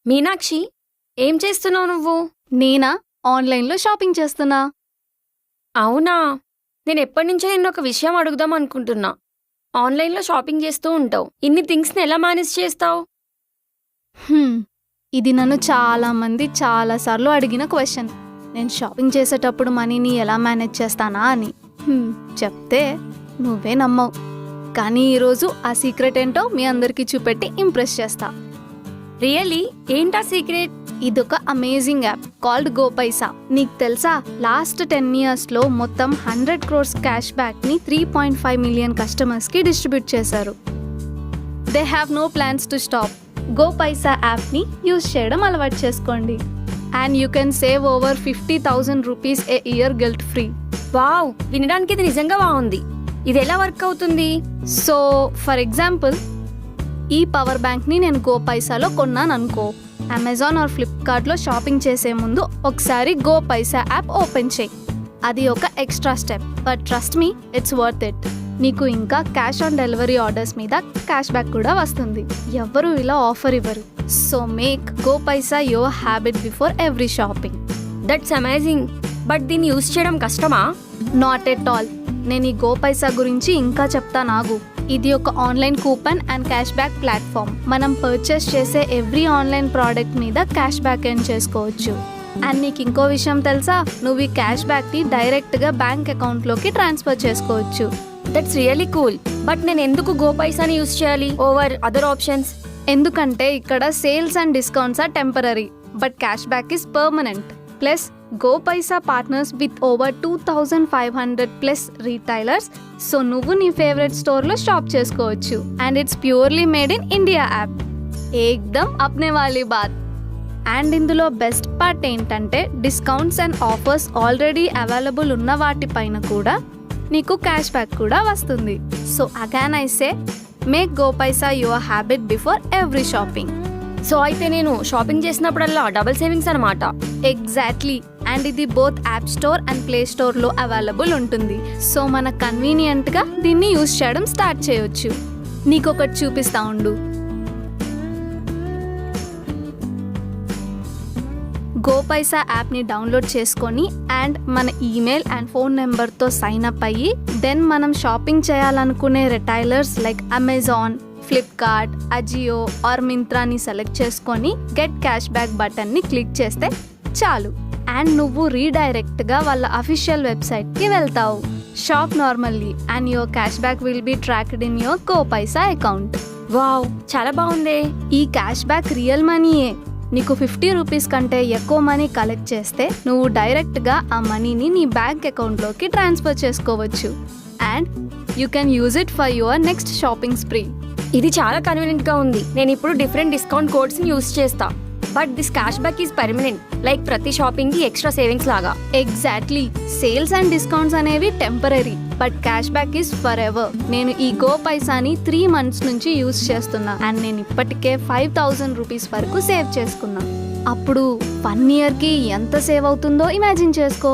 మీనాక్షి, ఏం చేస్తున్నావు నువ్వు? నేనా? ఆన్లైన్లో షాపింగ్ చేస్తున్నా. అవునా? నేను ఎప్పటినుంచో నిన్నొక విషయం అడుగుదాం అనుకుంటున్నా. ఆన్లైన్లో షాపింగ్ చేస్తూ ఉంటావు, ఇన్ని థింగ్స్ని ఎలా మేనేజ్ చేస్తావు? ఇది నన్ను చాలామంది చాలాసార్లు అడిగిన క్వశ్చన్. నేను షాపింగ్ చేసేటప్పుడు మనీని ఎలా మేనేజ్ చేస్తానా అని. చెప్తే నువ్వే నమ్మవు. కానీ ఈరోజు ఆ సీక్రెట్ ఏంటో మీ అందరికీ చూపెట్టి ఇంప్రెస్ చేస్తా. రియలీ? ఏంటా సీక్రెట్? ఇదొక అమేజింగ్ యాప్ కాల్డ్ గోపైసా. నీకు తెలుసా, లాస్ట్ 10 yearsలో మొత్తం 100 crores క్యాష్ బ్యాక్ని 3.5 million కస్టమర్స్కి డిస్ట్రిబ్యూట్ చేశారు. They have no plans to stop. GoPaisa యాప్ని యూజ్ చేయడం అలవాటు చేసుకోండి. And you can save over 50,000 rupees a year guilt free. Wow, వినడానికి ఇది నిజంగా బాగుంది. ఇది ఎలా వర్క్ అవుతుంది? సో ఫర్ ఎగ్జాంపుల్, ఈ పవర్ బ్యాంక్ని నేను గోపైసాలో కొన్నాను అనుకో. అమెజాన్ ఆర్ ఫ్లిప్కార్ట్లో షాపింగ్ చేసే ముందు ఒకసారి గోపైసా యాప్ ఓపెన్ చేయి. అది ఒక extra step, but trust me, it's worth it. నీకు ఇంకా క్యాష్ ఆన్ డెలివరీ ఆర్డర్స్ మీద క్యాష్ బ్యాక్ కూడా వస్తుంది. ఎవ్వరూ ఇలా ఆఫర్ ఇవ్వరు. So make GoPaisa your habit before every shopping. That's amazing. But దీన్ని యూజ్ చేయడం కష్టమా? Not at all. నేను ఈ గోపైసా గురించి ఇంకా చెప్తా నాగు. ఇది ఒక online coupon and cash back platform. మనం పర్చేస్ చేసే ఎవ్రీ ఆన్లైన్ ప్రోడక్ట్ మీద క్యాష్ బ్యాక్ ఎర్న్ చేసుకోవచ్చు. అండ్ నీకు ఇంకో విషయం తెలుసా, నువ్వు ఈ క్యాష్ బ్యాక్ని డైరెక్ట్గా బ్యాంక్ అకౌంట్లోకి ట్రాన్స్ఫర్ చేసుకోవచ్చు. That's really cool. బట్ నేను ఎందుకు గోపైసాని యూజ్ చేయాలి ఓవర్ అదర్ ఆప్షన్స్? ఎందుకంటే ఇక్కడ sales and discounts are temporary, but cash back is permanent. Plus GoPaisa partners with over 2,500+ retailers. So నువ్వు నీ ఫేవరెట్ స్టోర్లో షాప్ చేసుకోవచ్చు. And it's purely made in India app. ఏక్దమ్ అప్నే వాలీ బాత్. అండ్ ఇందులో బెస్ట్ పార్ట్ ఏంటంటే, discounts and offers already available ఉన్న వాటిపైన కూడా నీకు క్యాష్ బ్యాక్ కూడా వస్తుంది. So again I say, make GoPaisa your habit before every shopping. So అయితే నేను షాపింగ్ చేసినప్పుడల్లా డబుల్ సేవింగ్స్ అనమాట. ఎగ్జాక్ట్లీ. అండ్ ఇది both app store and play స్టోర్లో అవైలబుల్ ఉంటుంది. సో మన కన్వీనియంట్గా దీన్ని యూజ్ చేయడం స్టార్ట్ చేయొచ్చు. నీకొకటి చూపిస్తా ఉండు. గోపైసా యాప్ని డౌన్లోడ్ చేసుకొని అండ్ మన ఈమెయిల్ అండ్ ఫోన్ నెంబర్తో సైన్ అప్ అయ్యి, దెన్ మనం షాపింగ్ చేయాలనుకునే retailers like Amazon, Flipkart, Ajio or మింత్రాని సెలెక్ట్ చేసుకొని గెట్ క్యాష్ బ్యాక్ బటన్ని క్లిక్ చేస్తే చాలు. అండ్ నువ్వు రీడైరెక్ట్గా వాళ్ళ అఫీషియల్ వెబ్సైట్కి వెళ్తావు. Shop normally and your cash back will be tracked in your GoPaisa account. Wow, చాలా బాగుంది. ఈ క్యాష్ బ్యాక్ రియల్ మనీయే. నీకు 50 rupees కంటే ఎక్కువ మనీ కలెక్ట్ చేస్తే నువ్వు డైరెక్ట్గా ఆ మనీని నీ బ్యాంక్ అకౌంట్లోకి ట్రాన్స్ఫర్ చేసుకోవచ్చు. And you can use it for your next shopping spree. ఇది చాలా కన్వీనియంట్ గా ఉంది. నేను ఇప్పుడు డిఫరెంట్ డిస్కౌంట్ కోడ్స్ ని యూజ్ చేస్తా. But this cash back is permanent, like ప్రతి షాపింగ్ కి ఎక్స్ట్రా సేవింగ్స్ లాగా. ఎగ్జాక్ట్లీ. సేల్స్ అండ్ డిస్కౌంట్స్ అనేవి temporary, but cash back is for ever. నేను ఈ గోపైసాని 3 months నుంచి యూజ్ చేస్తున్నా అండ్ నేను ఇప్పటికే 5,000 rupees వరకు సేవ్ చేసుకున్నా. అప్పుడు 1 yearకి ఎంత సేవ్ అవుతుందో ఇమాజిన్ చేసుకో.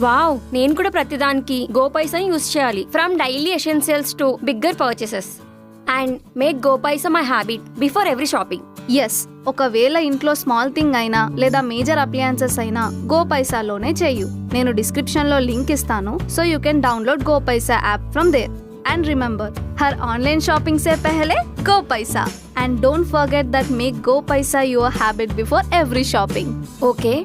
వావ్, నేను కూడా ప్రతిదానికి గోపైసాని యూజ్ చేయాలి. From daily essentials to bigger purchases. And make GoPaisa my habit before every shopping. Yes, ఒకవేళ ఇంట్లో స్మాల్ థింగ్ అయినా లేదా మేజర్ అప్లయన్సెస్ అయినా గోపైసాలోనే చెయ్యు. నేను డిస్క్రిప్షన్లో లింక్ ఇస్తాను, so you can download GoPaisa app from there. And remember, हर ऑनलाइन शॉपिंग से पहले गोपैसा. And don't forget that make GoPaisa your habit before every shopping. Okay.